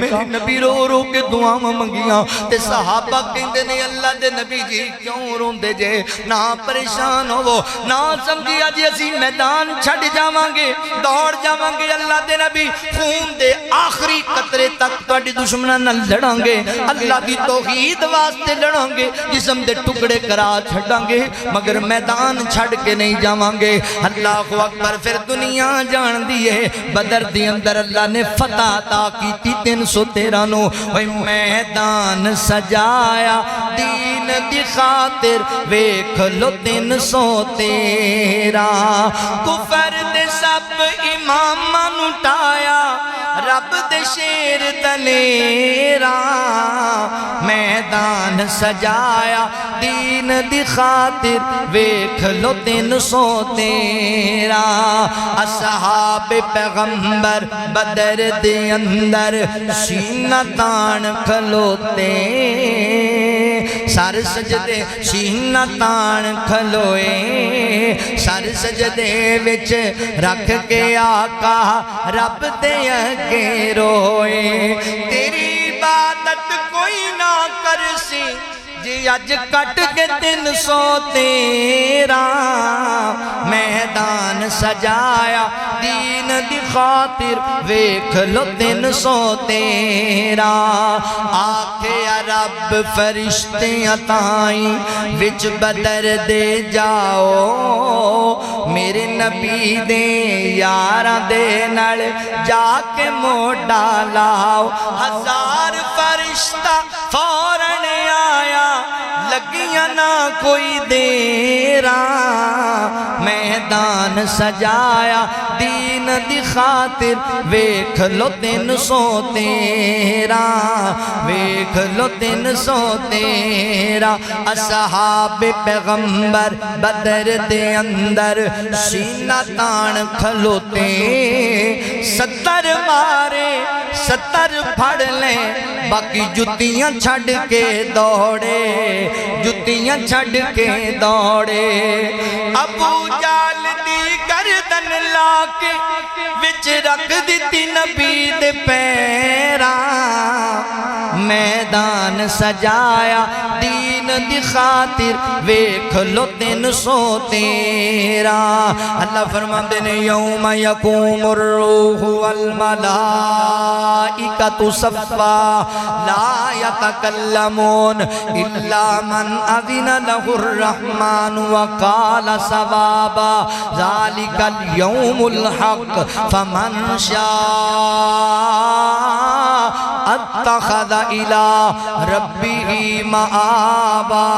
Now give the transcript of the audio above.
میرے نبی رو رو کے دعا منگیاں تے صحابہ کہندے نے اللہ دے نبی جی کیوں روندے جے نہ پریشان ہو نہ سمجھی اج اسی میدان چھڈ جاواں گے دوڑ جاواں گے اللہ دے نبی خون دے آخری قطرے تک تہاڈے دشمناں نال لڑاں گے اللہ دی توحید واسطے لڑاں گے جسم دے ٹکڑے کرا چھڈاں گے مگر میدان چھڈ کے نہیں جاواں گے اللہ اکبر پھر دنیا جان دیے بدر دی اندر اللہ نے فتح عطا کیتی 313 نو میدان سجایا دین دی خاطر ویکھ لو 313 کفر دے سب اماماں نو ٹایا رب دے شیر دلیرا میدان سجایا دین دی خاطر ویکھ لو 313 اصحاب پیغمبر بدر دے اندر سینہ تان کھلوتے سر سجدے سینہ تان کھلوئے سر سجدے وچ رکھ کے آقا رب دے اگے روئے تیری عبادت کوئی نہ کرسی جی اج کٹ کے 313 میدان سجایا دین دی خاطر ویکھ لو 313 آکھے رب فرشتے تائیں وچ بدر دے جاؤ میرے نبی دے یاراں دے نال جا کے موڈا لاؤ 1000 فرشتہ فوراً آیا لگیاں نہ کوئی دیرا میدان سجایا دین دی خاطر ویکھ لو 313 ویکھ لو 313 اصحاب پیغمبر بدر دے اندر سینہ تان کھلوتے 70 مارے 70 پھڑ لیں باقی جتیاں چھڑ کے دوڑے جتیاں چھڑ کے دوڑے ابو جال دی گردن لاکے وچ رکھ دیتی نبی دے پیرا میدان سجایا دین دی خاطر ویکھ لو 313 اللہ فرماندے نے یوم یقوم الروح والملائکۃ صفا لا یتکلمون الا من اذن له الرحمن وقال صوابا ذلك اليوم الحق فمن شاء اتخذ الى ربه مآبا